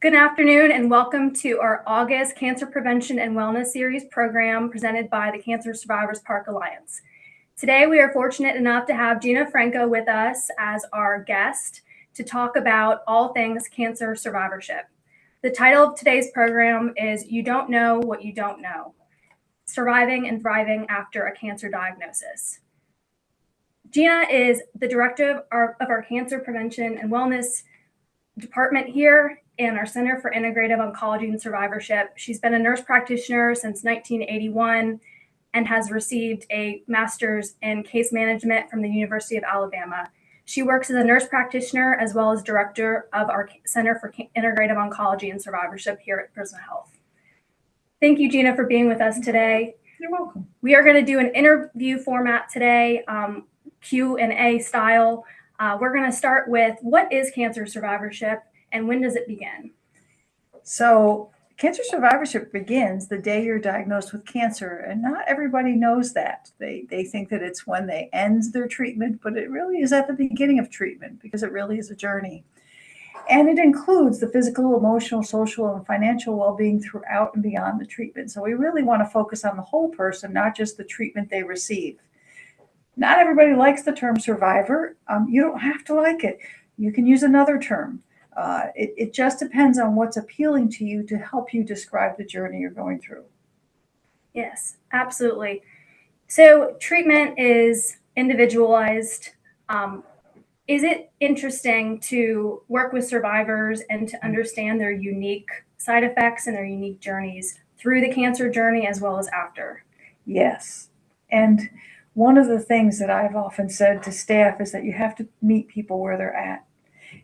Good afternoon and welcome to our August Cancer Prevention and Wellness Series program presented by the Cancer Survivors Park Alliance. Today we are fortunate enough to have Gina Franco with us as our guest to talk about all things cancer survivorship. The title of today's program is You Don't Know What You Don't Know: Surviving and Thriving After a Cancer Diagnosis. Gina is the director of our Cancer Prevention and Wellness department here in our Center for Integrative Oncology and Survivorship. She's been a nurse practitioner since 1981 and has received a master's in case management from the University of Alabama. She works as a nurse practitioner as well as director of our Center for Integrative Oncology and Survivorship here at Prisma Health. Thank you, Gina, for being with us today. You're welcome. We are going to do an interview format today, Q&A style. We're going to start with, what is cancer survivorship and when does it begin? So cancer survivorship begins the day you're diagnosed with cancer, and not everybody knows that. They think that it's when they end their treatment, but it really is at the beginning of treatment because it really is a journey. And it includes the physical, emotional, social, and financial well-being throughout and beyond the treatment. So we really want to focus on the whole person, not just the treatment they receive. Not everybody likes the term survivor. You don't have to like it. You can use another term. It just depends on what's appealing to you to help you describe the journey you're going through. Yes, absolutely. So treatment is individualized. Is it interesting to work with survivors and to understand their unique side effects and their unique journeys through the cancer journey as well as after? Yes. And one of the things that I've often said to staff is that you have to meet people where they're at.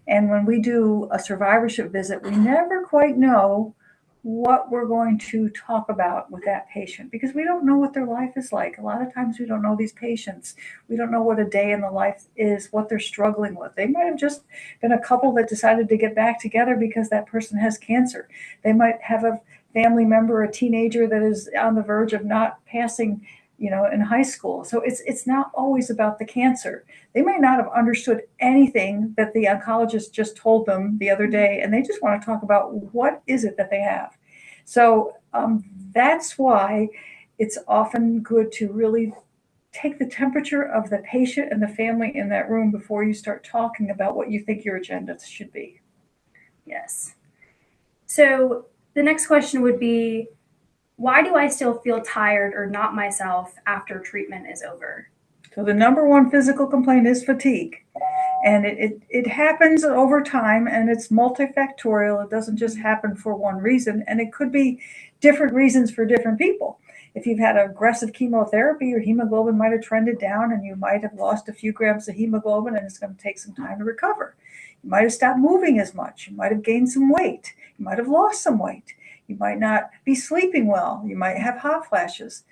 And when we do a survivorship visit, we never quite know what we're going to talk about with that patient because we don't know what their life is like. A lot of times we don't know these patients. We don't know what a day in the life is, what they're struggling with. They might have just been a couple that decided to get back together because that person has cancer. They might have a family member, a teenager that is on the verge of not passing in high school. So it's not always about the cancer. They may not have understood anything that the oncologist just told them the other day, and they just want to talk about what is it that they have. So that's why it's often good to really take the temperature of the patient and the family in that room before you start talking about what you think your agenda should be. Yes. So the next question would be, why do I still feel tired or not myself after treatment is over? So the number one physical complaint is fatigue. And it happens over time, and it's multifactorial. It doesn't just happen for one reason, and it could be different reasons for different people. If you've had aggressive chemotherapy, your hemoglobin might have trended down, and you might have lost a few grams of hemoglobin, and it's going to take some time to recover. You might have stopped moving as much. You might have gained some weight. You might have lost some weight. You might not be sleeping well. You might have hot flashes.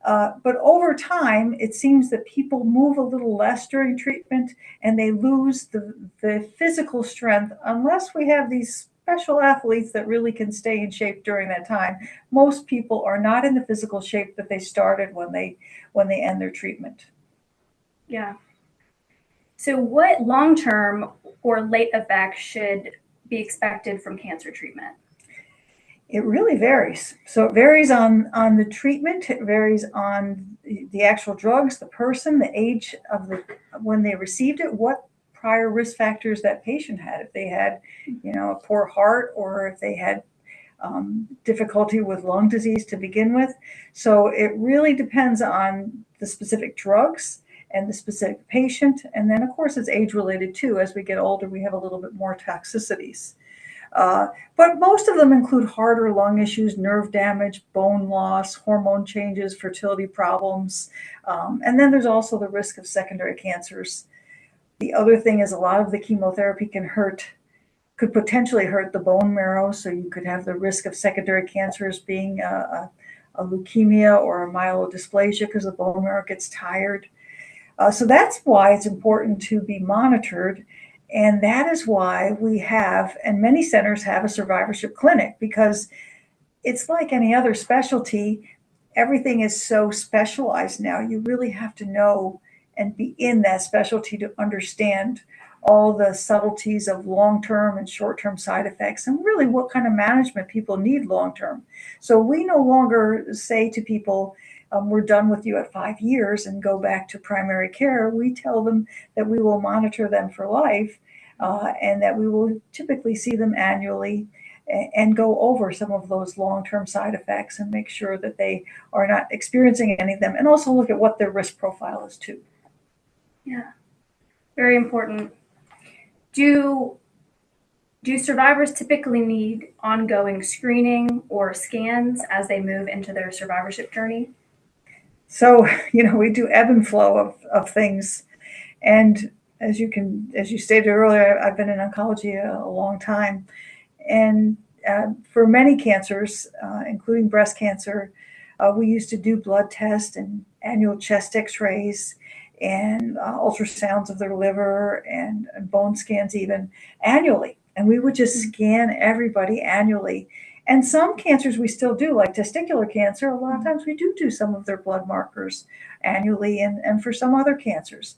But over time, it seems that people move a little less during treatment and they lose the physical strength unless we have these special athletes that really can stay in shape during that time. Most people are not in the physical shape that they started when they end their treatment. Yeah. So what long-term or late effects should be expected from cancer treatment? It really varies. So it varies on the treatment. It varies on the actual drugs, the person, the age of when they received it, what prior risk factors that patient had. If they had, a poor heart, or if they had difficulty with lung disease to begin with. So it really depends on the specific drugs and the specific patient. And then, of course, it's age related too. As we get older, we have a little bit more toxicities. But most of them include heart or lung issues, nerve damage, bone loss, hormone changes, fertility problems. And then there's also the risk of secondary cancers. The other thing is a lot of the chemotherapy could potentially hurt the bone marrow. So you could have the risk of secondary cancers being a leukemia or a myelodysplasia because the bone marrow gets tired. So that's why it's important to be monitored. And that is why we have, and many centers have, a survivorship clinic, because it's like any other specialty. Everything is so specialized now. You really have to know and be in that specialty to understand all the subtleties of long-term and short-term side effects, and really what kind of management people need long-term. So we no longer say to people, we're done with you at 5 years and go back to primary care. We tell them that we will monitor them for life, and that we will typically see them annually and go over some of those long-term side effects and make sure that they are not experiencing any of them, and also look at what their risk profile is too. Yeah, very important. Do survivors typically need ongoing screening or scans as they move into their survivorship journey? So, we do ebb and flow of things. And as you stated earlier, I've been in oncology a long time. And for many cancers, including breast cancer, we used to do blood tests and annual chest x-rays and ultrasounds of their liver and bone scans even annually. And we would just scan everybody annually. And some cancers we still do, like testicular cancer, a lot of times we do some of their blood markers annually, and for some other cancers.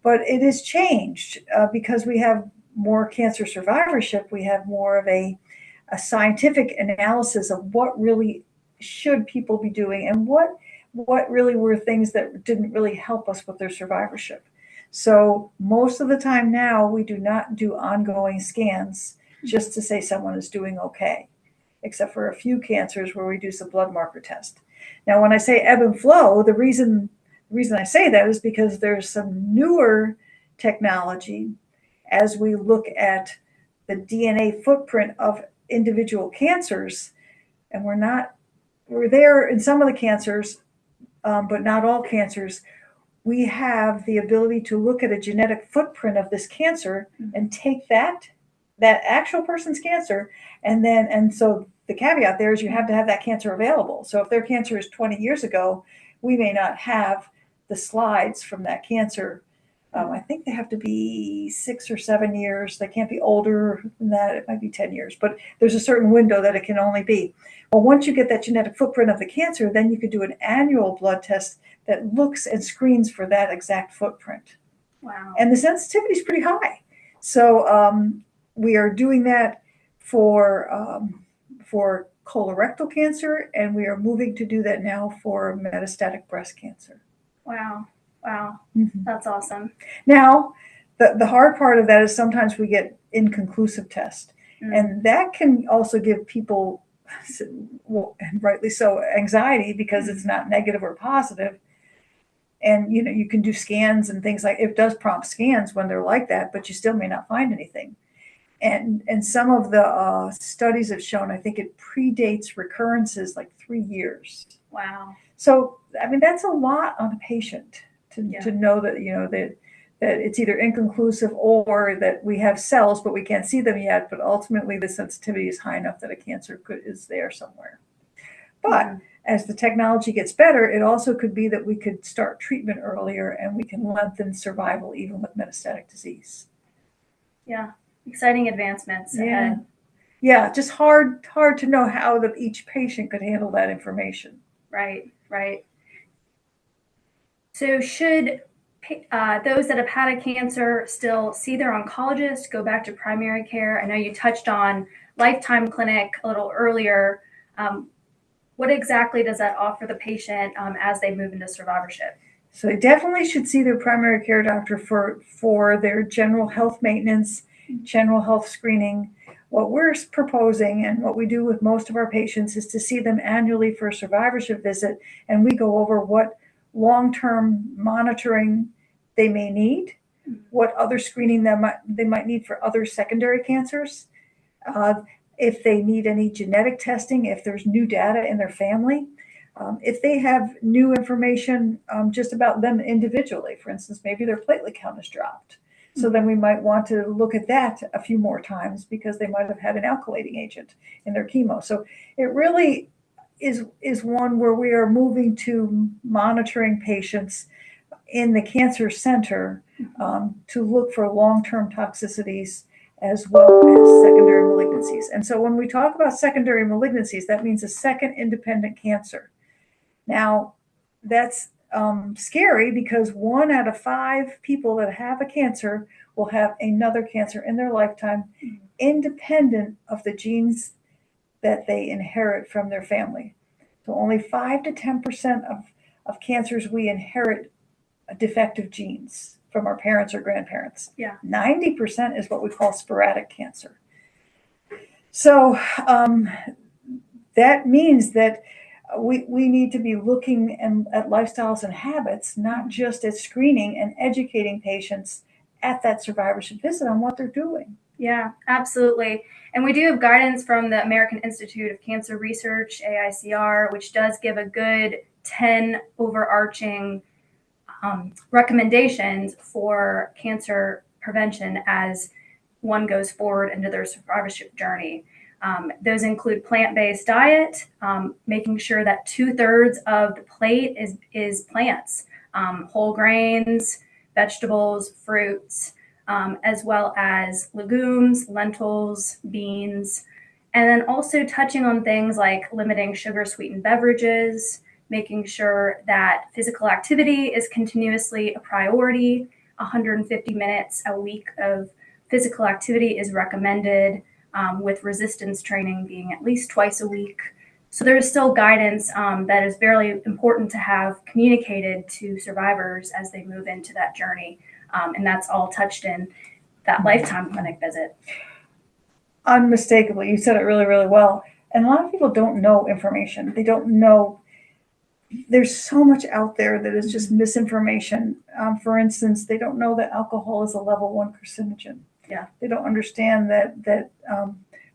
But it has changed because we have more cancer survivorship. We have more of a scientific analysis of what really should people be doing, and what really were things that didn't really help us with their survivorship. So most of the time now, we do not do ongoing scans just to say someone is doing okay, except for a few cancers where we do some blood marker test. Now, when I say ebb and flow, the reason I say that is because there's some newer technology as we look at the DNA footprint of individual cancers, and we're there in some of the cancers, but not all cancers. We have the ability to look at a genetic footprint of this cancer and take that actual person's cancer, and so the caveat there is you have to have that cancer available. So if their cancer is 20 years ago, we may not have the slides from that cancer. I think they have to be 6 or 7 years. They can't be older than that. It might be 10 years, but there's a certain window that it can only be. Well, once you get that genetic footprint of the cancer, then you could do an annual blood test that looks and screens for that exact footprint. Wow. And the sensitivity is pretty high. So we are doing that for colorectal cancer, and we are moving to do that now for metastatic breast cancer. Wow. That's awesome. Now, the hard part of that is sometimes we get inconclusive tests, and that can also give people, well, and rightly so, anxiety because it's not negative or positive. And you can do scans and things like it does prompt scans when they're like that, but you still may not find anything. And some of the studies have shown, I think it predates recurrences like 3 years. Wow. So I mean that's a lot on a patient to know that that it's either inconclusive or that we have cells but we can't see them yet. But ultimately the sensitivity is high enough that a cancer is there somewhere. But as the technology gets better, it also could be that we could start treatment earlier and we can lengthen survival even with metastatic disease. Yeah, exciting advancements ahead. Yeah, just hard to know how each patient could handle that information. Right. So should those that have had a cancer still see their oncologist, go back to primary care? I know you touched on Lifetime Clinic a little earlier. What exactly does that offer the patient as they move into survivorship? So they definitely should see their primary care doctor for their general health maintenance, general health screening. What we're proposing and what we do with most of our patients is to see them annually for a survivorship visit, and we go over what long-term monitoring they may need, what other screening they might need for other secondary cancers, if they need any genetic testing, if there's new data in their family, if they have new information just about them individually. For instance, maybe their platelet count has dropped. So then we might want to look at that a few more times because they might have had an alkylating agent in their chemo. So it really is one where we are moving to monitoring patients in the cancer center to look for long-term toxicities as well as secondary malignancies. And so when we talk about secondary malignancies, that means a second independent cancer. Now, that's scary because 1 out of 5 people that have a cancer will have another cancer in their lifetime, independent of the genes that they inherit from their family. So only 5 to 10% of cancers we inherit defective genes from our parents or grandparents. Yeah. 90% is what we call sporadic cancer. So that means that we need to be looking at lifestyles and habits, not just at screening and educating patients at that survivorship visit on what they're doing. Yeah, absolutely. And we do have guidance from the American Institute of Cancer Research, AICR, which does give a good 10 overarching recommendations for cancer prevention as one goes forward into their survivorship journey. Those include plant-based diet, making sure that 2/3 of the plate is plants, whole grains, vegetables, fruits, as well as legumes, lentils, beans, and then also touching on things like limiting sugar-sweetened beverages, making sure that physical activity is continuously a priority. 150 minutes a week of physical activity is recommended, with resistance training being at least twice a week. So there is still guidance that is very important to have communicated to survivors as they move into that journey. And that's all touched in that lifetime clinic visit. Unmistakably, you said it really, really well. And a lot of people don't know information. They don't know. There's so much out there that is just misinformation. For instance, they don't know that alcohol is a level 1 carcinogen. Yeah. They don't understand that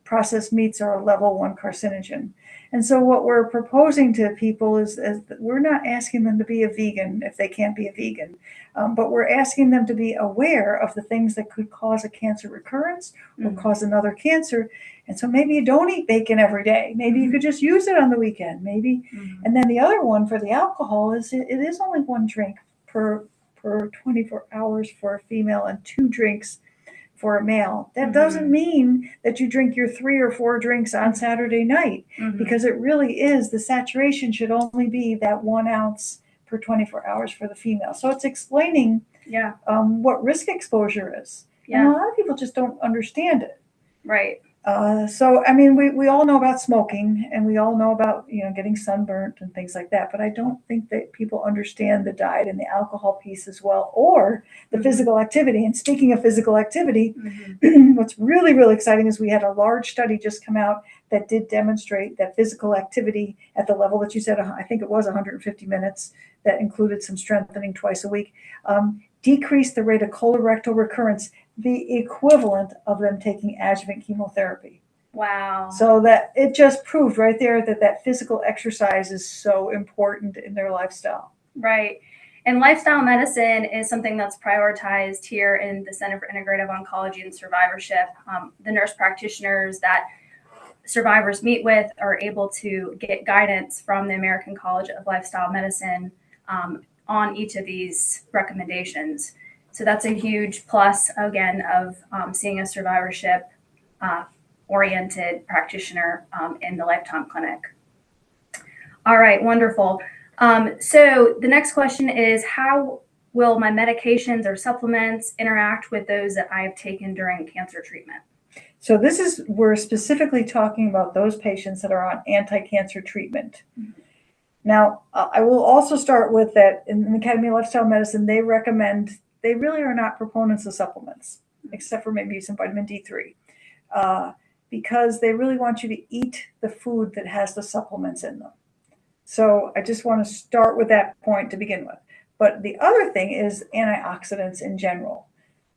processed meats are a level 1 carcinogen. And so what we're proposing to people is that we're not asking them to be a vegan if they can't be a vegan, but we're asking them to be aware of the things that could cause a cancer recurrence or cause another cancer. And so maybe you don't eat bacon every day. Maybe you could just use it on the weekend. Maybe. And then the other one for the alcohol is it is only 1 drink per 24 hours for a female and 2 drinks for a male. That doesn't mean that you drink your 3 or 4 drinks on Saturday night, because it really is, the saturation should only be that 1 ounce per 24 hours for the female. So it's explaining what risk exposure is. And a lot of people just don't understand it. Right. So, I mean, we all know about smoking, and we all know about, getting sunburnt and things like that. But I don't think that people understand the diet and the alcohol piece as well, or the physical activity. And speaking of physical activity, what's really, really exciting is we had a large study just come out that did demonstrate that physical activity at the level that you said, I think it was 150 minutes, that included some strengthening twice a week, decreased the rate of colorectal recurrence, the equivalent of them taking adjuvant chemotherapy. Wow. So that it just proved right there that physical exercise is so important in their lifestyle. Right. And lifestyle medicine is something that's prioritized here in the Center for Integrative Oncology and Survivorship. The nurse practitioners that survivors meet with are able to get guidance from the American College of Lifestyle Medicine on each of these recommendations. So that's a huge plus, again, of seeing a survivorship oriented practitioner in the Lifetime Clinic. All right, wonderful. So the next question is, how will my medications or supplements interact with those that I have taken during cancer treatment? So we're specifically talking about those patients that are on anti-cancer treatment. Now, I will also start with that in the Academy of Lifestyle Medicine, they really are not proponents of supplements, except for maybe some vitamin D3, because they really want you to eat the food that has the supplements in them. So I just want to start with that point to begin with. But the other thing is antioxidants in general.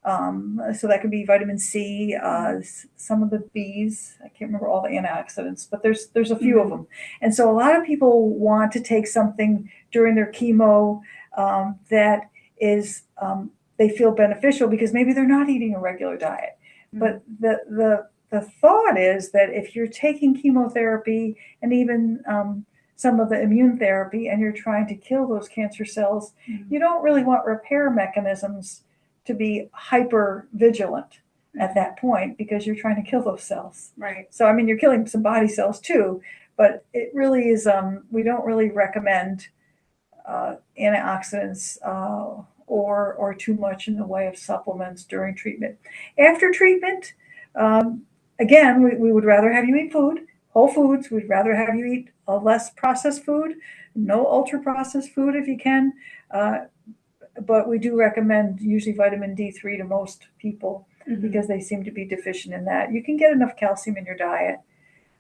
So that could be vitamin C, some of the Bs. I can't remember all the antioxidants, but there's a few of them. And so a lot of people want to take something during their chemo that is they feel beneficial because maybe they're not eating a regular diet. But the thought is that if you're taking chemotherapy and even some of the immune therapy and you're trying to kill those cancer cells, you don't really want repair mechanisms to be hyper vigilant at that point, because you're trying to kill those cells. Right. So, I mean, you're killing some body cells too, but it really is, we don't really recommend antioxidants or too much in the way of supplements during treatment. After treatment, again, we would rather have you eat food, whole foods. We'd rather have you eat less processed food, no ultra processed food if you can. But we do recommend usually vitamin D3 to most people because they seem to be deficient in that. You can get enough calcium in your diet.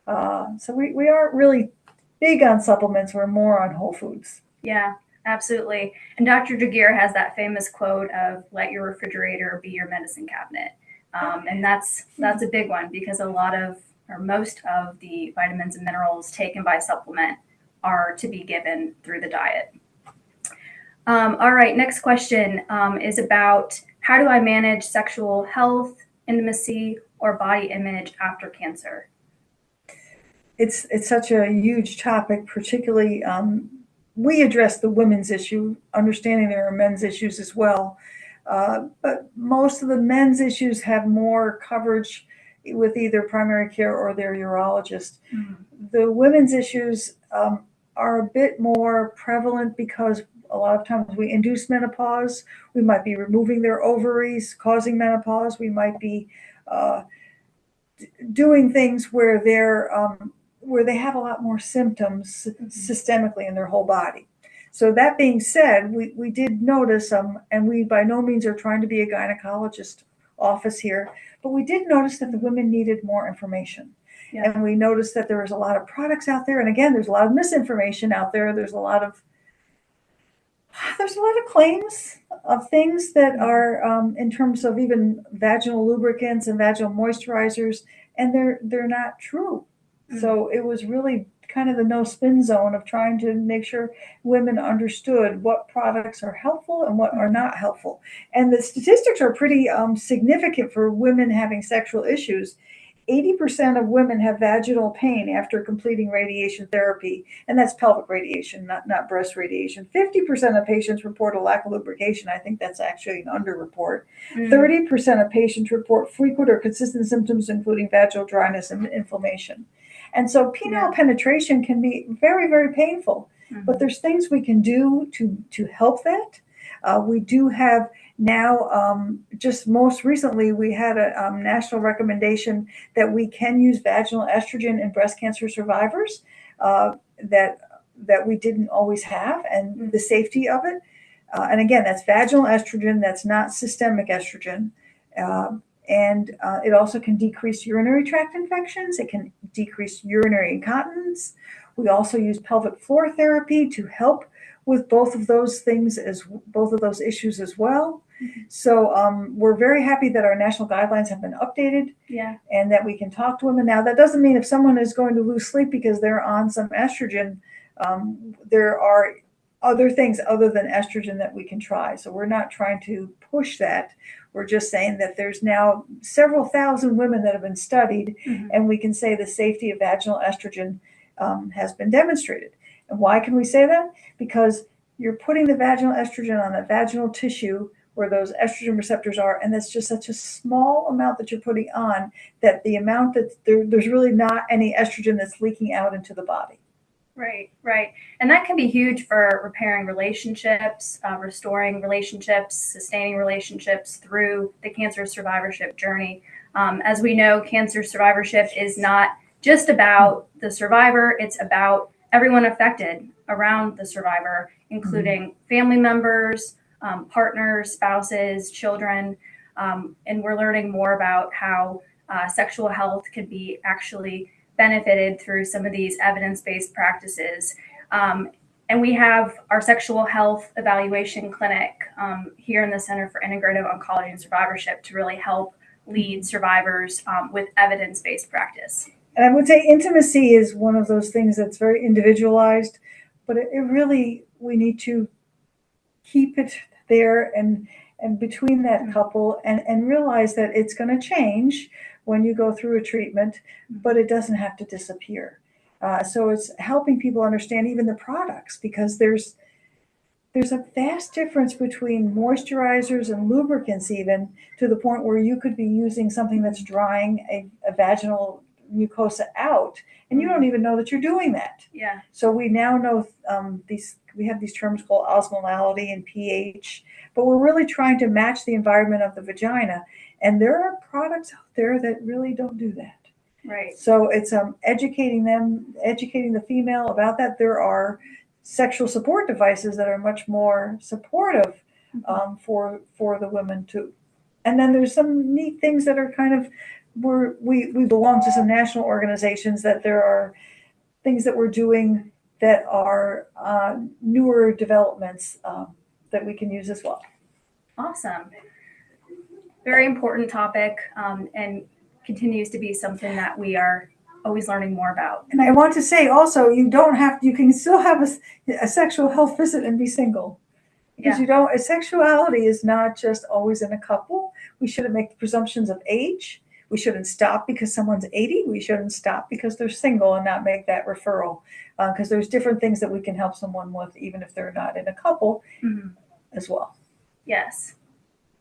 So we aren't really big on supplements. We're more on whole foods. Yeah, absolutely. And Dr. Jagir has that famous quote of "Let your refrigerator be your medicine cabinet," and that's a big one because a lot of or most of the vitamins and minerals taken by supplement are to be given through the diet. All right, next question is about how do I manage sexual health, intimacy, or body image after cancer? It's such a huge topic, particularly we address the women's issue, understanding there are men's issues as well. But most of the men's issues have more coverage with either primary care or their urologist. The women's issues are a bit more prevalent because a lot of times we induce menopause. We might be removing their ovaries, causing menopause. We might be doing things where they have a lot more symptoms systemically in their whole body. So that being said, we did notice, and we by no means are trying to be a gynecologist office here, but we did notice that the women needed more information. Yeah. And we noticed that there was a lot of products out there. And again, there's a lot of misinformation out there. There's a lot of claims of things that are in terms of even vaginal lubricants and vaginal moisturizers, and they're not true. So it was really kind of the no spin zone of trying to make sure women understood what products are helpful and what are not helpful. And the statistics are pretty significant for women having sexual issues. 80% of women have vaginal pain after completing radiation therapy, and that's pelvic radiation, not breast radiation. 50% of patients report a lack of lubrication. I think that's actually an underreport. 30% of patients report frequent or consistent symptoms, including vaginal dryness and inflammation. And so penile penetration can be very, very painful, but there's things we can do to help that. We do have now, just most recently, we had a national recommendation that we can use vaginal estrogen in breast cancer survivors that we didn't always have, and the safety of it. And again, that's vaginal estrogen. That's not systemic estrogen. And it also can decrease urinary tract infections. It can decrease urinary incontinence. We also use pelvic floor therapy to help with both of those things, both of those issues as well. So we're very happy that our national guidelines have been updated, and that we can talk to women. Now, that doesn't mean if someone is going to lose sleep because they're on some estrogen, there are other things other than estrogen that we can try. So we're not trying to push that. We're just saying that there's now several thousand women that have been studied, and we can say the safety of vaginal estrogen has been demonstrated. And why can we say that? Because you're putting the vaginal estrogen on the vaginal tissue where those estrogen receptors are, and that's just such a small amount that you're putting on that the amount that there's really not any estrogen that's leaking out into the body. Right. And that can be huge for repairing relationships, restoring relationships, sustaining relationships through the cancer survivorship journey. As we know, cancer survivorship is not just about the survivor, it's about everyone affected around the survivor, including family members, partners, spouses, children. And we're learning more about how sexual health can be actually benefited through some of these evidence-based practices. And we have our sexual health evaluation clinic here in the Center for Integrative Oncology and Survivorship to really help lead survivors with evidence-based practice. And I would say intimacy is one of those things that's very individualized, but it really, we need to keep it there and between that couple and realize that it's going to change when you go through a treatment, but it doesn't have to disappear. So it's helping people understand even the products, because there's a vast difference between moisturizers and lubricants, even to the point where you could be using something that's drying a vaginal mucosa out, and you don't even know that you're doing that. Yeah. So we now know we have these terms called osmolality and pH, but we're really trying to match the environment of the vagina. And there are products out there that really don't do that. Right. So it's educating the female about that. There are sexual support devices that are much more supportive for the women too. And then there's some neat things that are kind of we belong to some national organizations that there are things that we're doing that are newer developments that we can use as well. Awesome. Very important topic, and continues to be something that we are always learning more about. And I want to say also, you can still have a sexual health visit and be single. Because sexuality is not just always in a couple. We shouldn't make presumptions of age. We shouldn't stop because someone's 80. We shouldn't stop because they're single and not make that referral. Because there's different things that we can help someone with, even if they're not in a couple as well. Yes.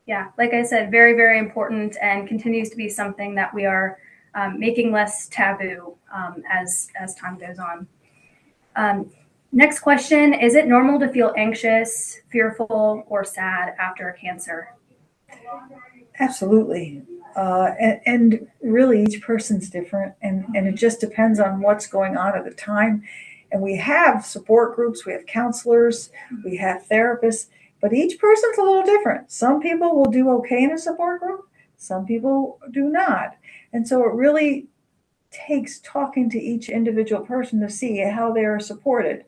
Yeah. Like I said, very, very important, and continues to be something that we are making less taboo as time goes on. Next question, is it normal to feel anxious, fearful, or sad after a cancer? Absolutely. And really each person's different, and it just depends on what's going on at the time. And we have support groups, we have counselors, we have therapists, but each person's a little different. Some people will do okay in a support group, some people do not. And so it really takes talking to each individual person to see how they are supported.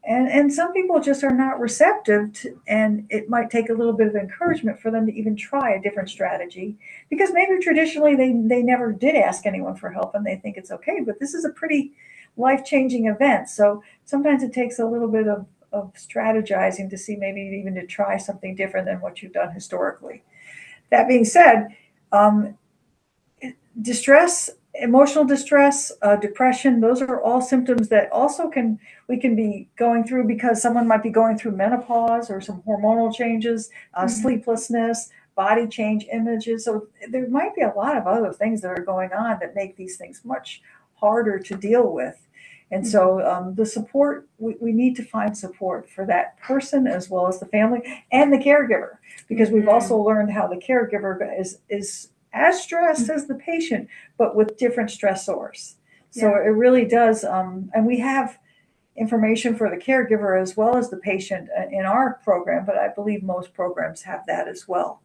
And some people just are not receptive and it might take a little bit of encouragement for them to even try a different strategy, because maybe traditionally they never did ask anyone for help and they think it's okay, but this is a pretty life-changing event. So sometimes it takes a little bit of strategizing to see, maybe even to try something different than what you've done historically. That being said, distress, emotional distress, depression, those are all symptoms that also we can be going through, because someone might be going through menopause or some hormonal changes, sleeplessness, body change, images. So there might be a lot of other things that are going on that make these things much harder to deal with. And so the support, we need to find support for that person as well as the family and the caregiver, because we've also learned how the caregiver is as stressed as the patient, but with different stressors. So it really does. And we have information for the caregiver as well as the patient in our program, but I believe most programs have that as well.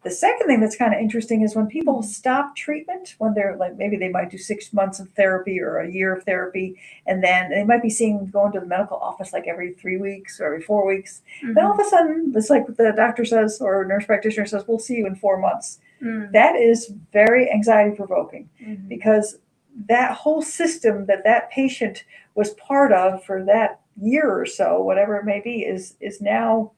The second thing that's kind of interesting is when people stop treatment, when they're like, maybe they might do 6 months of therapy or a year of therapy, and then they might be going to the medical office like every 3 weeks or every 4 weeks. Then all of a sudden, it's like the doctor says, or nurse practitioner says, we'll see you in 4 months. That is very anxiety provoking, because that whole system that patient was part of for that year or so, whatever it may be, is now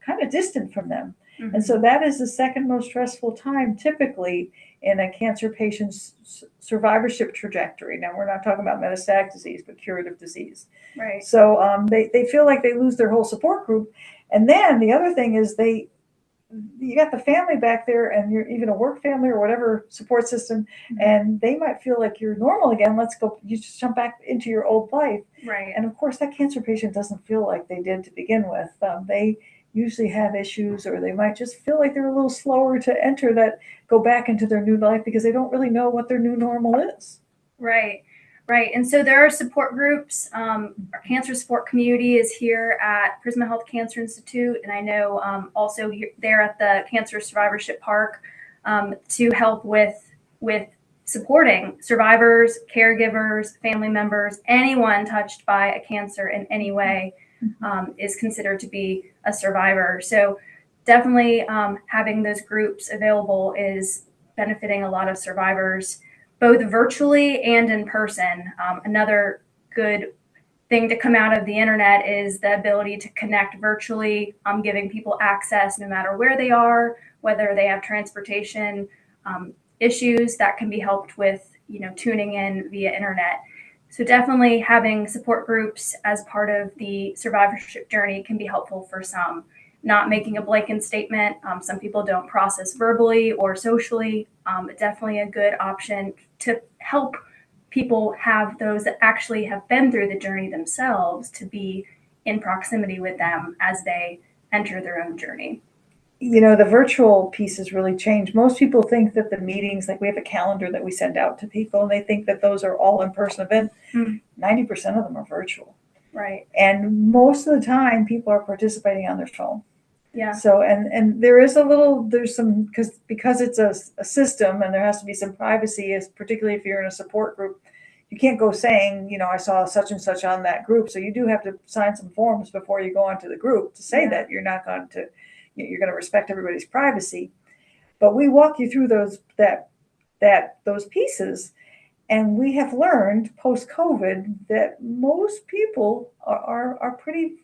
kind of distant from them. And so that is the second most stressful time typically in a cancer patient's survivorship trajectory. Now, we're not talking about metastatic disease, but curative disease. Right. So they feel like they lose their whole support group. And then the other thing is you got the family back there, and you're even a work family or whatever support system, and they might feel like you're normal again. Let's go. You just jump back into your old life. Right. And of course, that cancer patient doesn't feel like they did to begin with. They usually have issues, or they might just feel like they're a little slower to go back into their new life, because they don't really know what their new normal is. Right. Right. And so there are support groups. Our cancer support community is here at Prisma Health Cancer Institute. And I know also there at the Cancer Survivorship Park to help with supporting survivors, caregivers, family members, anyone touched by a cancer in any way is considered to be a survivor. So definitely having those groups available is benefiting a lot of survivors, both virtually and in person. Another good thing to come out of the internet is the ability to connect virtually, giving people access no matter where they are, whether they have transportation issues that can be helped with, tuning in via internet. So definitely having support groups as part of the survivorship journey can be helpful for some. Not making a blanket statement. Some people don't process verbally or socially. Definitely a good option to help people have those that actually have been through the journey themselves to be in proximity with them as they enter their own journey. The virtual piece has really changed. Most people think that the meetings, like we have a calendar that we send out to people, and they think that those are all in-person events. 90% of them are virtual. Right. And most of the time, people are participating on their phone. Yeah. So, and there's some, because it's a system and there has to be some privacy, particularly if you're in a support group. You can't go saying, I saw such and such on that group. So you do have to sign some forms before you go onto the group to say that you're going to respect everybody's privacy. But we walk you through those pieces. And we have learned post-COVID that most people are pretty,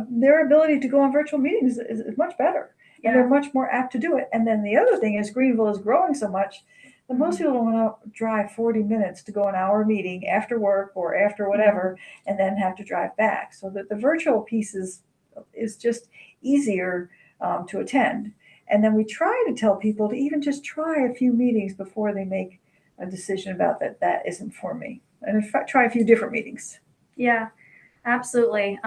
their ability to go on virtual meetings is much better. And they're much more apt to do it. And then the other thing is Greenville is growing so much that most people don't want to drive 40 minutes to go an hour meeting after work or after whatever, and then have to drive back. So that the virtual piece is just easier to attend. And then we try to tell people to even just try a few meetings before they make a decision about that isn't for me. And try a few different meetings. Yeah, absolutely.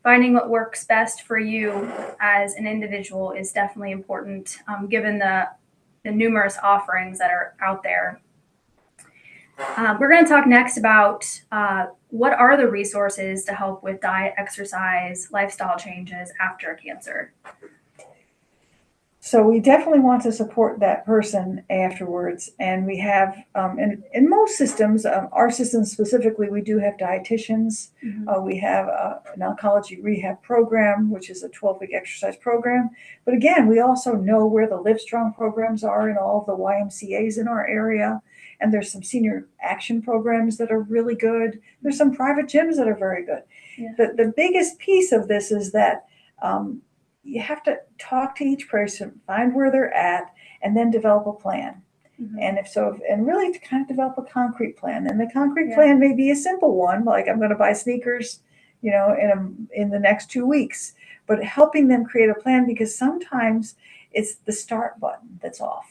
Finding what works best for you as an individual is definitely important, given the numerous offerings that are out there. We're going to talk next about what are the resources to help with diet, exercise, lifestyle changes after cancer. So we definitely want to support that person afterwards. And we have, in most systems, our system specifically, we do have dietitians. We have an oncology rehab program, which is a 12-week exercise program. But again, we also know where the Live Strong programs are in all of the YMCAs in our area. And there's some senior action programs that are really good. There's some private gyms that are very good. Yeah. The biggest piece of this is that you have to talk to each person, find where they're at, and then develop a plan. And really to kind of develop a concrete plan. And the concrete plan may be a simple one, like I'm going to buy sneakers, in the next 2 weeks. But helping them create a plan, because sometimes it's the start button that's off.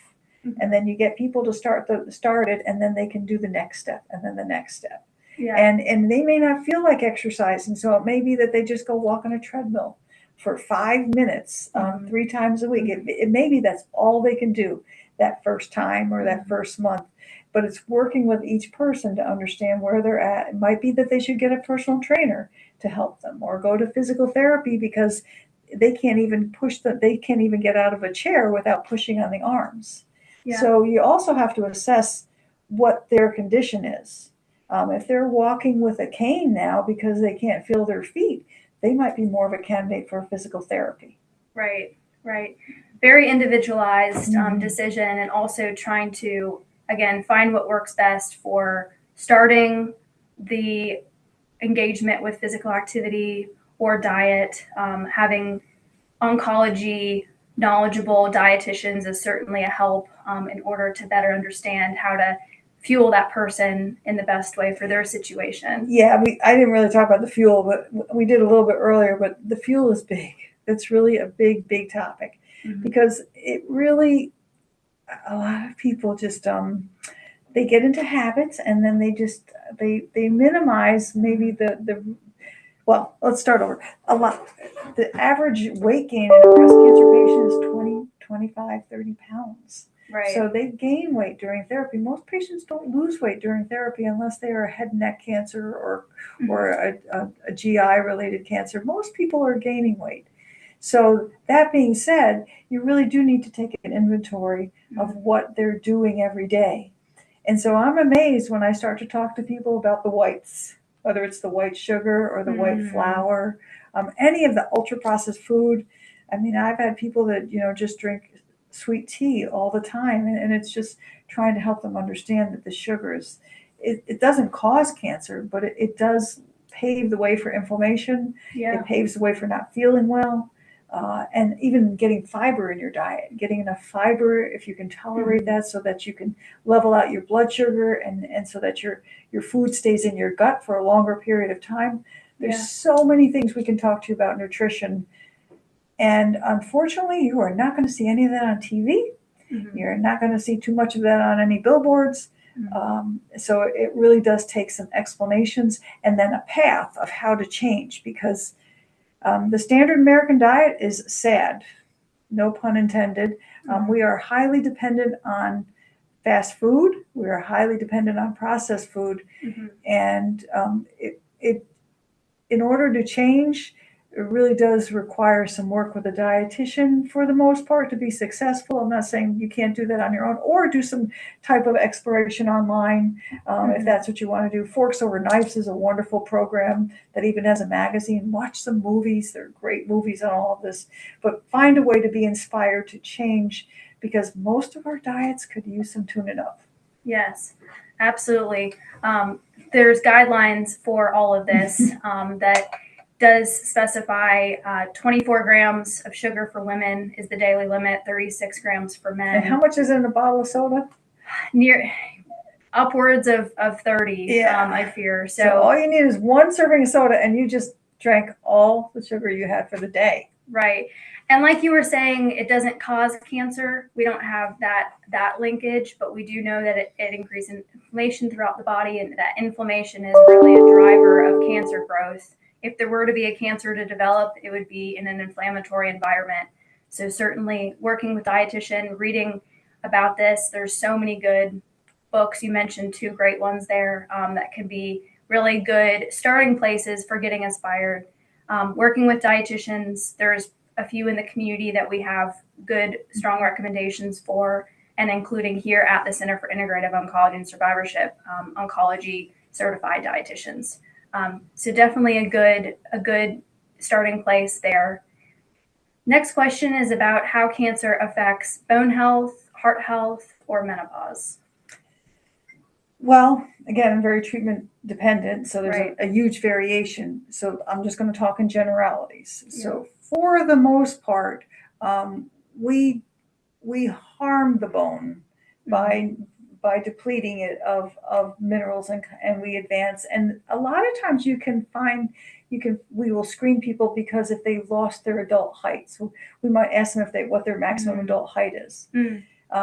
And then you get people to start it, and then they can do the next step, and then the next step. Yeah. And they may not feel like exercising, so it may be that they just go walk on a treadmill for 5 minutes 3 times a week. It may be that's all they can do that first time or that first month. But it's working with each person to understand where they're at. It might be that they should get a personal trainer to help them, or go to physical therapy because they can't even they can't even get out of a chair without pushing on the arms. Yeah. So you also have to assess what their condition is. If they're walking with a cane now because they can't feel their feet, they might be more of a candidate for physical therapy. Right. Very individualized decision, and also trying to, again, find what works best for starting the engagement with physical activity or diet. Having oncology knowledgeable dietitians is certainly a help in order to better understand how to fuel that person in the best way for their situation. Yeah, I didn't really talk about the fuel, but we did a little bit earlier, but the fuel is big. It's really a big, big topic because it really, a lot of people just, they get into habits, and then they minimize maybe well, let's start over. The average weight gain in a breast cancer patient is 20, 25, 30 pounds. Right. So they gain weight during therapy. Most patients don't lose weight during therapy unless they are a head and neck cancer or a GI-related cancer. Most people are gaining weight. So that being said, you really do need to take an inventory of what they're doing every day. And so I'm amazed when I start to talk to people about the whites, whether it's the white sugar or the white flour, any of the ultra-processed food. I mean, I've had people that, just drink sweet tea all the time, and it's just trying to help them understand that the sugars, it doesn't cause cancer, but it does pave the way for inflammation. Yeah. It paves the way for not feeling well, and even getting fiber in your diet, getting enough fiber if you can tolerate that, so that you can level out your blood sugar and so that your food stays in your gut for a longer period of time. There's so many things we can talk to you about nutrition. And unfortunately, you are not going to see any of that on TV. You're not going to see too much of that on any billboards. So it really does take some explanations and then a path of how to change, because the standard American diet is sad, no pun intended. We are highly dependent on fast food. We are highly dependent on processed food. And in order to change, it really does require some work with a dietitian for the most part to be successful. I'm not saying you can't do that on your own, or do some type of exploration online if that's what you want to do. Forks Over Knives is a wonderful program that even has a magazine. Watch some movies. There are great movies on all of this, but find a way to be inspired to change, because most of our diets could use some tuning up. Yes, absolutely. There's guidelines for all of this that does specify 24 grams of sugar for women is the daily limit, 36 grams for men. And how much is in a bottle of soda? Near upwards of 30, I fear. So all you need is one serving of soda, and you just drank all the sugar you had for the day. Right. And like you were saying, it doesn't cause cancer. We don't have that linkage, but we do know that it increases inflammation throughout the body, and that inflammation is really a driver of cancer growth. If there were to be a cancer to develop, it would be in an inflammatory environment. So certainly working with dietitian, reading about this, there's so many good books. You mentioned 2 great ones there that can be really good starting places for getting inspired. Working with dietitians, there's a few in the community that we have good, strong recommendations for, and including here at the Center for Integrative Oncology and Survivorship, oncology certified dietitians. So definitely a good starting place there. Next question is about how cancer affects bone health, heart health, or menopause. Well, again, I'm very treatment dependent, so there's a huge variation. So I'm just going to talk in generalities. Yeah. So for the most part, we harm the bone by depleting it of minerals, and we advance. And a lot of times we will screen people because if they lost their adult height, so we might ask them what their maximum adult height is.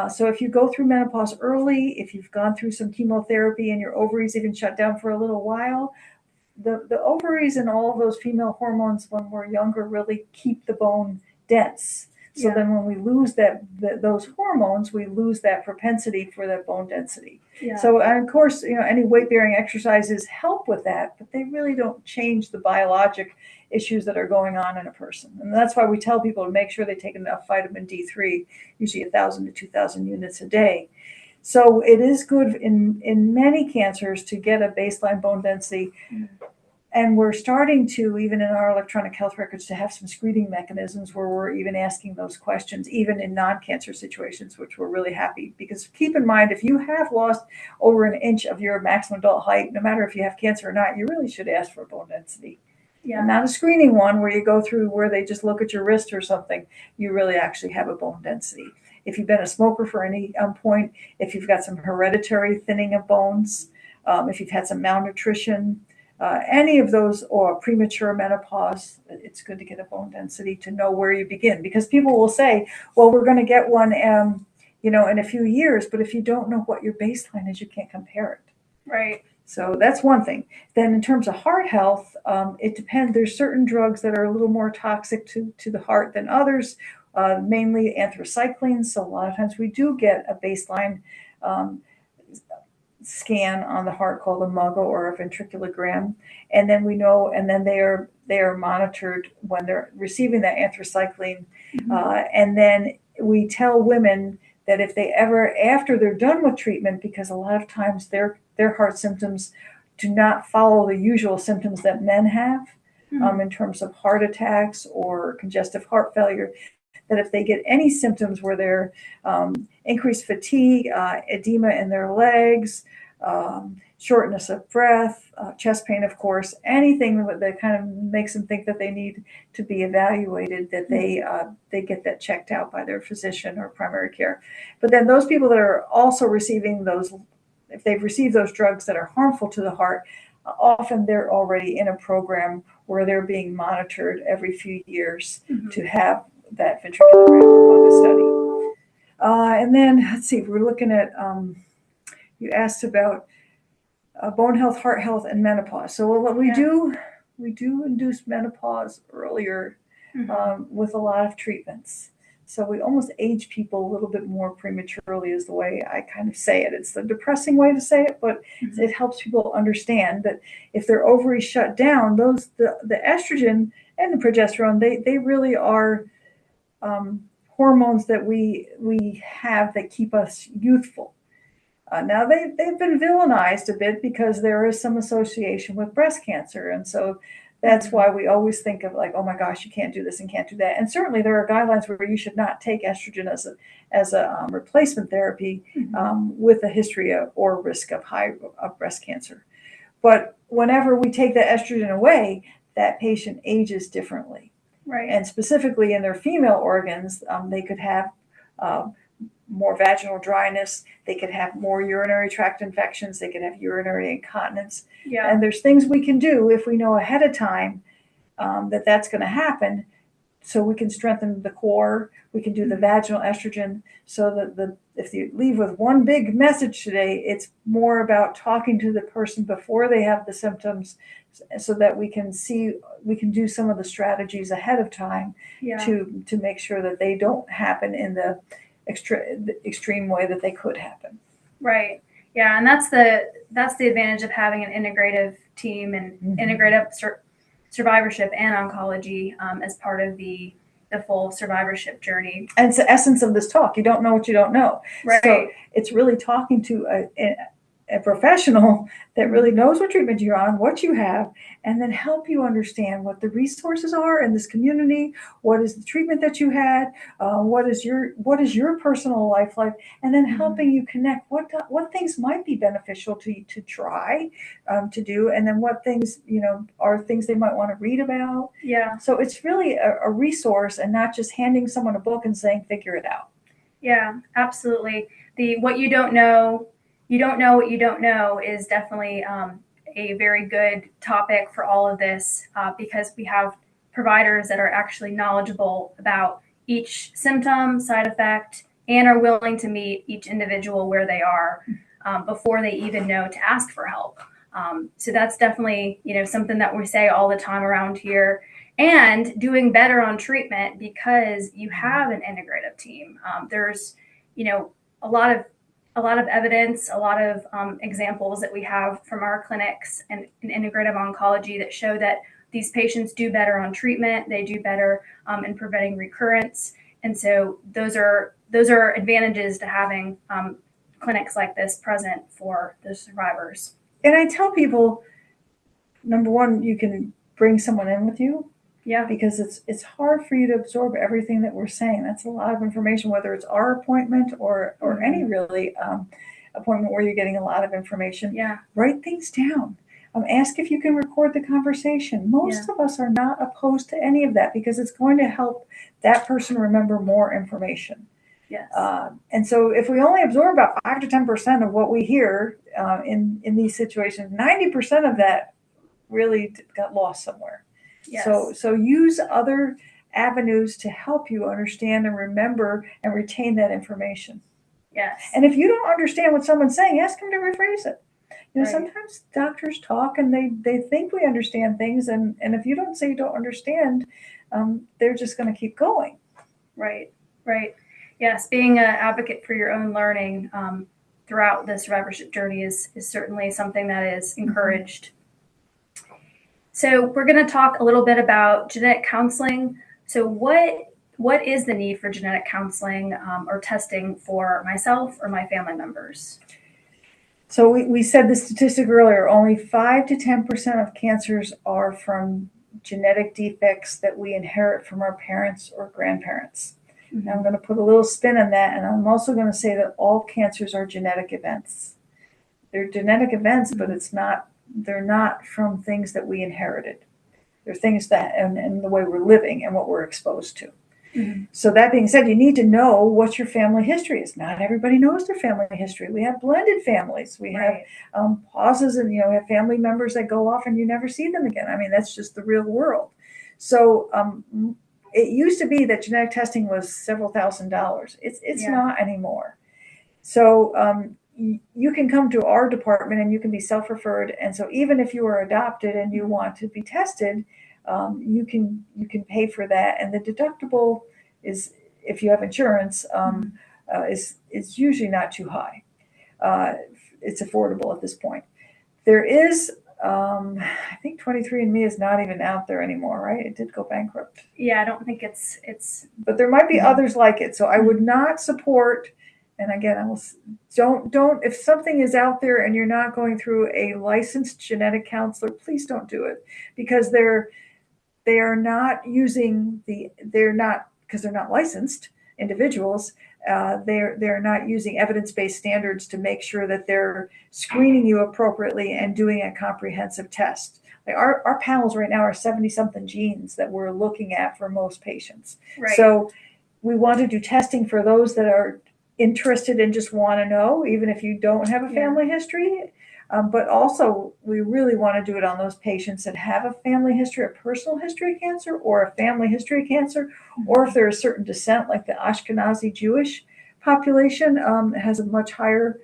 So if you go through menopause early, if you've gone through some chemotherapy and your ovaries even shut down for a little while, the ovaries and all of those female hormones when we're younger really keep the bone dense. So then when we lose those hormones, we lose that propensity for that bone density. Yeah. So, and of course, any weight-bearing exercises help with that, but they really don't change the biologic issues that are going on in a person. And that's why we tell people to make sure they take enough vitamin D3, usually 1,000 to 2,000 units a day. So it is good in many cancers to get a baseline bone density. And we're starting to, even in our electronic health records, to have some screening mechanisms where we're even asking those questions, even in non-cancer situations, which we're really happy. Because keep in mind, if you have lost over an inch of your maximum adult height, no matter if you have cancer or not, you really should ask for bone density. Yeah. And not a screening one where you go through where they just look at your wrist or something. You really actually have a bone density. If you've been a smoker for any point, if you've got some hereditary thinning of bones, if you've had some malnutrition, any of those, or premature menopause, it's good to get a bone density to know where you begin. Because people will say, well, we're going to get one in a few years, but if you don't know what your baseline is, you can't compare it. Right. So that's one thing. Then in terms of heart health, it depends. There's certain drugs that are a little more toxic to the heart than others, mainly anthracyclines. So a lot of times we do get a baseline scan on the heart called a MUGA or a ventriculogram, and then we know, and then they are monitored when they're receiving that anthracycline, and then we tell women that if they ever, after they're done with treatment, because a lot of times their heart symptoms do not follow the usual symptoms that men have in terms of heart attacks or congestive heart failure, that if they get any symptoms where they're increased fatigue, edema in their legs, shortness of breath, chest pain, of course, anything that kind of makes them think that they need to be evaluated, that they get that checked out by their physician or primary care. But then those people that are also receiving those, if they've received those drugs that are harmful to the heart, often they're already in a program where they're being monitored every few years to have that ventriculogram on the study. And then let's see, we're looking at you asked about bone health, heart health, and menopause. So what we do induce menopause earlier with a lot of treatments. So we almost age people a little bit more prematurely is the way I kind of say it. It's the depressing way to say it, but it helps people understand that if their ovaries shut down, the estrogen and the progesterone, they really are hormones that we have that keep us youthful. Now they've been villainized a bit because there is some association with breast cancer, and so that's why we always think of like, oh my gosh, you can't do this and can't do that. And certainly there are guidelines where you should not take estrogen as a replacement therapy with a history of or risk of breast cancer. But whenever we take the estrogen away, that patient ages differently. Right. And specifically in their female organs, they could have more vaginal dryness. They could have more urinary tract infections. They could have urinary incontinence. Yeah. And there's things we can do if we know ahead of time that that's going to happen. So we can strengthen the core. We can do the vaginal estrogen. So that if you leave with one big message today, it's more about talking to the person before they have the symptoms, so that we can do some of the strategies ahead of time to make sure that they don't happen in the extreme way that they could happen. Right. Yeah, and that's the advantage of having an integrative team and integrative survivorship and oncology as part of the full survivorship journey. And it's the essence of this talk. You don't know what you don't know. Right. So it's really talking to a professional that really knows what treatment you're on, what you have, and then help you understand what the resources are in this community, what is the treatment that you had, what is your personal life like, and then helping you connect what things might be beneficial to try to do, and then what things are things they might want to read about. Yeah. So it's really a resource, and not just handing someone a book and saying figure it out. Yeah, absolutely. What you don't know. You don't know what you don't know is definitely a very good topic for all of this because we have providers that are actually knowledgeable about each symptom, side effect, and are willing to meet each individual where they are before they even know to ask for help. So that's definitely something that we say all the time around here. And doing better on treatment because you have an integrative team. There's a lot of evidence, a lot of examples that we have from our clinics and in integrative oncology that show that these patients do better on treatment. They do better in preventing recurrence. And so those are advantages to having clinics like this present for the survivors. And I tell people, number one, you can bring someone in with you. Yeah. Because it's hard for you to absorb everything that we're saying. That's a lot of information, whether it's our appointment or any really appointment where you're getting a lot of information. Yeah. Write things down. Ask if you can record the conversation. Most of us are not opposed to any of that because it's going to help that person remember more information. Yes. And so if we only absorb about 5 to 10% of what we hear in these situations, 90% of that really got lost somewhere. Yes. So use other avenues to help you understand and remember and retain that information. Yes. And if you don't understand what someone's saying, ask them to rephrase it. Right. Sometimes doctors talk and they think we understand things, and if you don't say you don't understand, they're just going to keep going. Right. Yes, being an advocate for your own learning throughout the survivorship journey is certainly something that is encouraged. So we're going to talk a little bit about genetic counseling. So what is the need for genetic counseling or testing for myself or my family members? So we said the statistic earlier, only 5 to 10% of cancers are from genetic defects that we inherit from our parents or grandparents. Now I'm going to put a little spin on that, and I'm also going to say that all cancers are genetic events. They're genetic events, but they're not from things that we inherited. They're things that and the way we're living and what we're exposed to. So that being said, you need to know what your family history is. Not everybody knows their family history. We have blended families. We have pauses, and we have family members that go off and you never see them again. I mean, that's just the real world. So it used to be that genetic testing was several $1,000s. It's not anymore. So you can come to our department and you can be self-referred. And so even if you are adopted and you want to be tested, you can pay for that. And the deductible is, if you have insurance, is usually not too high. It's affordable at this point. There is, I think 23andMe is not even out there anymore, right? It did go bankrupt. Yeah, I don't think it's. But there might be others like it. So I would not support. And again, I will don't if something is out there and you're not going through a licensed genetic counselor, please don't do it, because they are not using they're not, because they're not licensed individuals. They're not using evidence-based standards to make sure that they're screening you appropriately and doing a comprehensive test. Like our panels right now are 70-something genes that we're looking at for most patients. Right. So we want to do testing for those that are interested and just want to know, even if you don't have a family history. But also, we really want to do it on those patients that have a family history, a personal history of cancer, or a family history of cancer, or if there's a certain descent, like the Ashkenazi Jewish population has a much higher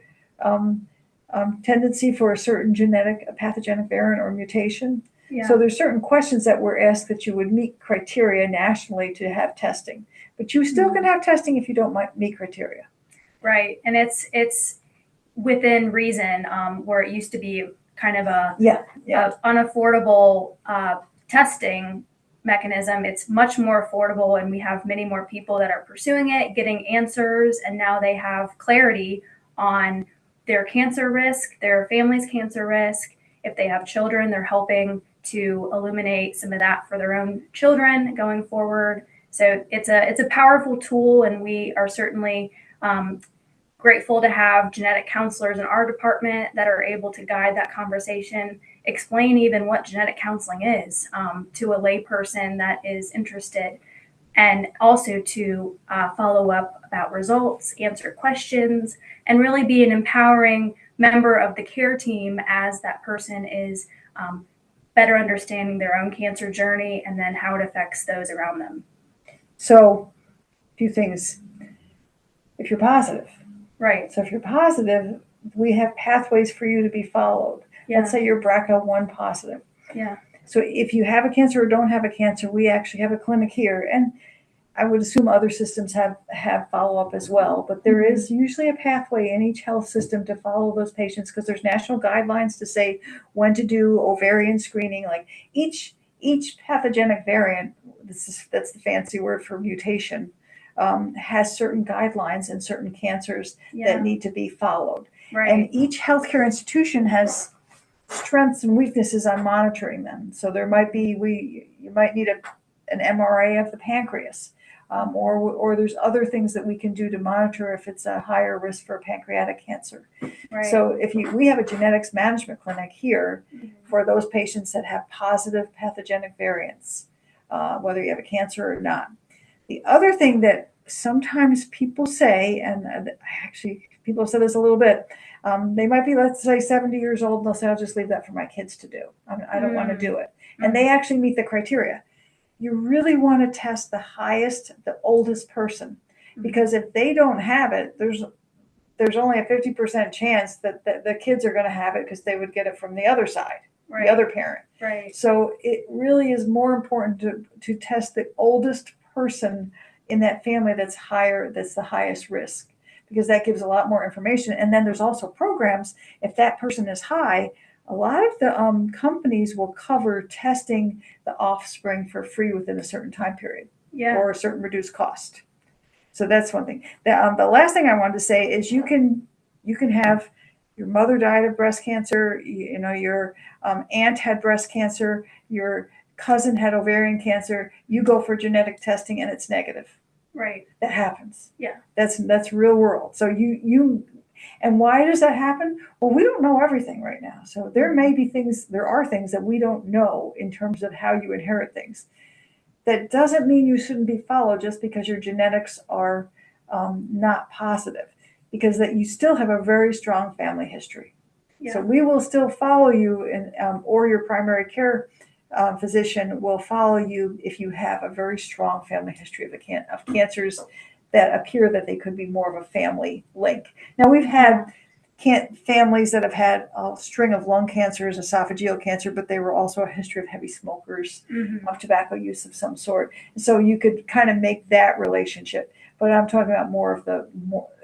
tendency for a certain genetic, a pathogenic variant or mutation. Yeah. So there's certain questions that we're asked that you would meet criteria nationally to have testing, but you still can have testing if you don't meet criteria. Right, and it's within reason, where it used to be kind of a unaffordable testing mechanism. It's much more affordable, and we have many more people that are pursuing it, getting answers, and now they have clarity on their cancer risk, their family's cancer risk. If they have children, they're helping to illuminate some of that for their own children going forward. So it's a powerful tool, and we are certainly grateful to have genetic counselors in our department that are able to guide that conversation, explain even what genetic counseling is to a lay person that is interested, and also to follow up about results, answer questions, and really be an empowering member of the care team as that person is better understanding their own cancer journey and then how it affects those around them. So, a few things. If you're positive. Right. So if you're positive, we have pathways for you to be followed. Yeah. Let's say you're BRCA1 positive. Yeah. So if you have a cancer or don't have a cancer, we actually have a clinic here. And I would assume other systems have follow-up as well. But there is usually a pathway in each health system to follow those patients, because there's national guidelines to say when to do ovarian screening. Like each pathogenic variant, that's the fancy word for mutation, has certain guidelines and certain cancers that need to be followed. Right. And each healthcare institution has strengths and weaknesses on monitoring them. So there might be, you might need an MRA of the pancreas, or there's other things that we can do to monitor if it's a higher risk for pancreatic cancer. Right. So we have a genetics management clinic here for those patients that have positive pathogenic variants, whether you have a cancer or not. The other thing that sometimes people say, and actually people have said this a little bit, they might be, let's say, 70 years old, and they'll say, I'll just leave that for my kids to do. I don't want to do it. And they actually meet the criteria. You really want to test the oldest person, because if they don't have it, there's only a 50% chance that the kids are going to have it, because they would get it from the other side, the other parent. Right. So it really is more important to test the oldest person in that family that's the highest risk, because that gives a lot more information. And then there's also programs, if that person is high, a lot of the companies will cover testing the offspring for free within a certain time period, or a certain reduced cost. So that's one thing. The last thing I wanted to say is you can have your mother died of breast cancer, your aunt had breast cancer, your cousin had ovarian cancer, you go for genetic testing and it's negative. Right. That happens. Yeah. That's real world. So and why does that happen? Well, we don't know everything right now. So there are things that we don't know in terms of how you inherit things. That doesn't mean you shouldn't be followed just because your genetics are not positive, because that you still have a very strong family history. Yeah. So we will still follow you, or your primary care physician will follow you if you have a very strong family history of cancers that appear that they could be more of a family link. Now, we've had families that have had a string of lung cancers, esophageal cancer, but they were also a history of heavy smokers, of tobacco use of some sort. So you could kind of make that relationship. But I'm talking about more of the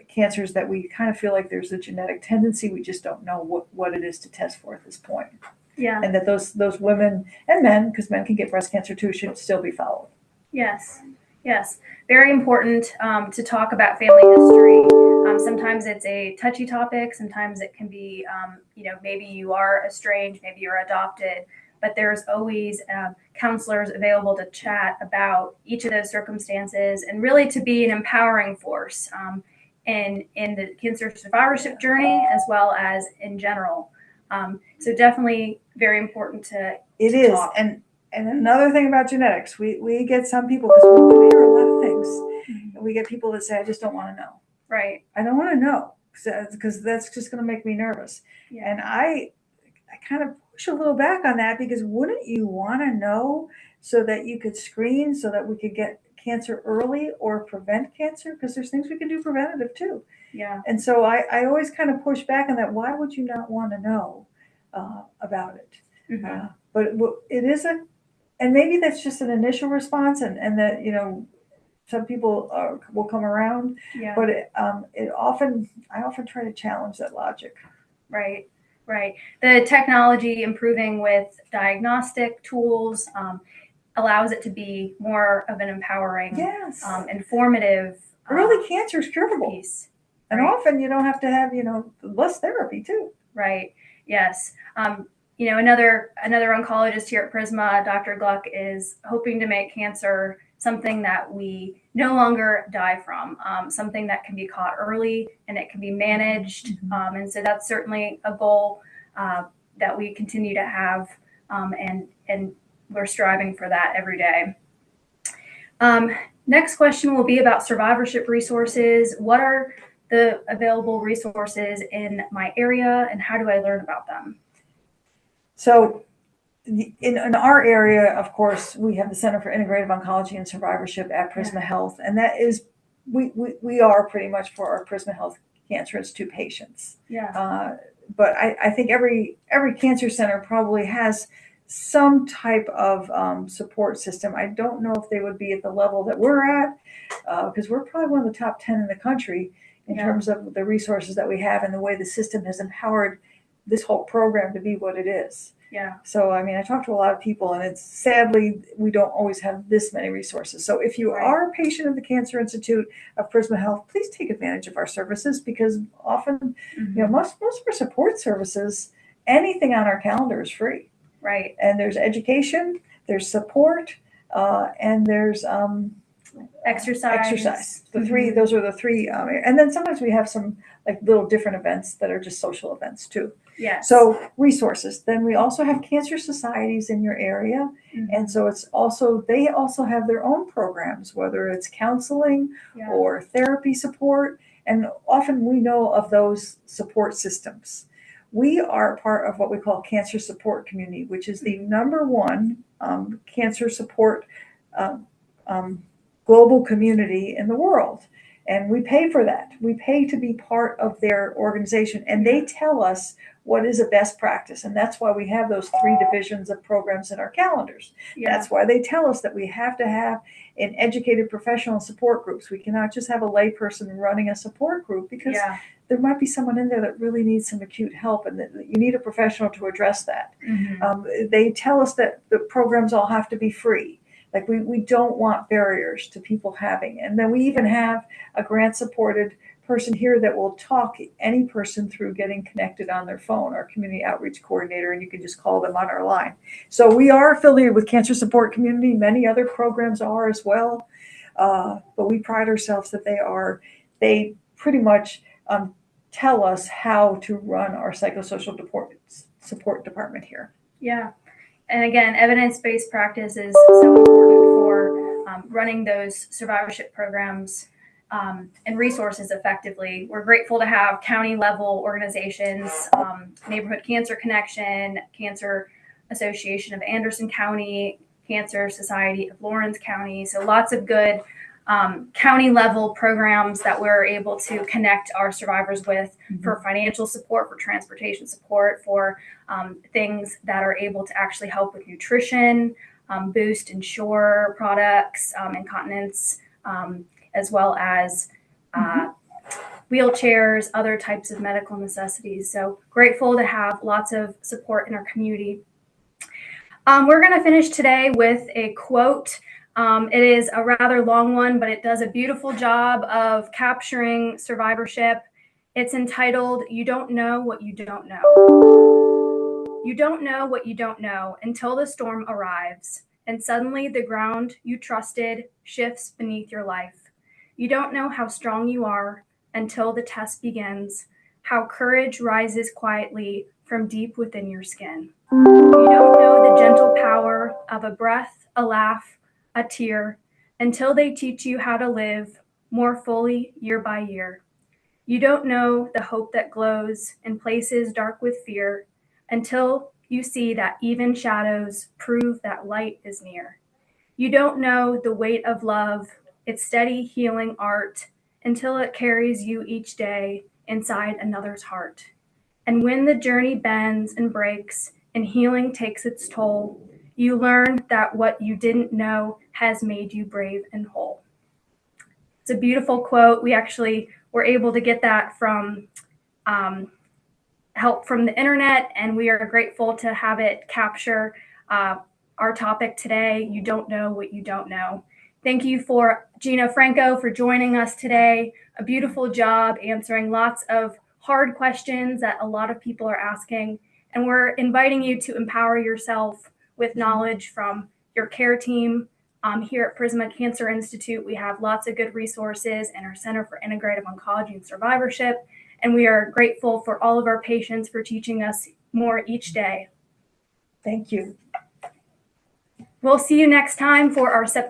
cancers that we kind of feel like there's a genetic tendency. We just don't know what it is to test for at this point. Yeah. And that those women and men, because men can get breast cancer too, should still be followed. Yes. Yes. Very important to talk about family history. Sometimes it's a touchy topic. Sometimes it can be, maybe you are estranged, maybe you're adopted, but there's always counselors available to chat about each of those circumstances and really to be an empowering force in the cancer survivorship journey as well as in general. So definitely very important to talk. And another thing about genetics, we get some people, because we do hear a lot of things, we get people that say, I just don't want to know. Right. I don't want to know because that's just going to make me nervous. Yeah. And I kind of push a little back on that, because wouldn't you want to know so that you could screen, so that we could get cancer early or prevent cancer? Because there's things we can do preventative too. Yeah. And so I always kind of push back on that. Why would you not want to know about it? But it is and maybe that's just an initial response, and that, some people will come around. Yeah. But I often try to challenge that logic. Right. Right. The technology improving with diagnostic tools allows it to be more of an empowering, informative. Really, cancer is curable. Piece. And often you don't have to have, less therapy too. Right. Yes. Another oncologist here at Prisma, Dr. Gluck, is hoping to make cancer something that we no longer die from, something that can be caught early and it can be managed. And so that's certainly a goal that we continue to have, and we're striving for that every day. Next question will be about survivorship resources. What are the available resources in my area, and how do I learn about them? So in our area, of course, we have the Center for Integrative Oncology and Survivorship at Prisma Health, and that is, we are pretty much for our Prisma Health Cancer Institute patients. But I think every cancer center probably has some type of support system. I don't know if they would be at the level that we're at, because we're probably one of the top 10 in the country in terms of the resources that we have and the way the system has empowered this whole program to be what it is. So, I talk to a lot of people, and it's sadly, we don't always have this many resources. So if you are a patient of the Cancer Institute of Prisma Health, please take advantage of our services, because often, most of our support services, anything on our calendar is free. Right. And there's education, there's support, and there's exercise. The three, those are the three. And then sometimes we have some like little different events that are just social events too. Yes. So resources. Then we also have cancer societies in your area. And so they also have their own programs, whether it's counseling or therapy support. And often we know of those support systems. We are part of what we call Cancer Support Community, which is the #1 cancer support global community in the world. And we pay for that. We pay to be part of their organization, and they tell us what is a best practice. And that's why we have those 3 divisions of programs in our calendars. That's why they tell us that we have to have an educated professional support groups. We cannot just have a layperson running a support group, because there might be someone in there that really needs some acute help, and that you need a professional to address that. They tell us that the programs all have to be free. Like we don't want barriers to people having. And then we even have a grant supported person here that will talk any person through getting connected on their phone, our community outreach coordinator, and you can just call them on our line. So we are affiliated with Cancer Support Community. Many other programs are as well. But we pride ourselves that they pretty much tell us how to run our psychosocial support department here. Yeah. And again, evidence-based practice is so important for running those survivorship programs and resources effectively. We're grateful to have county-level organizations, Neighborhood Cancer Connection, Cancer Association of Anderson County, Cancer Society of Lawrence County. So lots of good county level programs that we're able to connect our survivors with for financial support, for transportation support, for things that are able to actually help with nutrition, boost Ensure products, incontinence, as well as wheelchairs, other types of medical necessities. So grateful to have lots of support in our community. We're going to finish today with a quote. It is a rather long one, but it does a beautiful job of capturing survivorship. It's entitled, "You don't know what you don't know. You don't know what you don't know until the storm arrives, and suddenly the ground you trusted shifts beneath your life. You don't know how strong you are until the test begins, how courage rises quietly from deep within your skin. You don't know the gentle power of a breath, a laugh, a tear, until they teach you how to live more fully year by year. You don't know the hope that glows in places dark with fear, until you see that even shadows prove that light is near. You don't know the weight of love, its steady healing art, until it carries you each day inside another's heart. And when the journey bends and breaks and healing takes its toll, you learn that what you didn't know has made you brave and whole." It's a beautiful quote. We actually were able to get that from help from the internet, and we are grateful to have it capture our topic today, "You don't know what you don't know." Thank you for Gina Franco for joining us today. A beautiful job answering lots of hard questions that a lot of people are asking. And we're inviting you to empower yourself with knowledge from your care team. Here at Prisma Cancer Institute, we have lots of good resources in our Center for Integrative Oncology and Survivorship. And we are grateful for all of our patients for teaching us more each day. Thank you. We'll see you next time for our September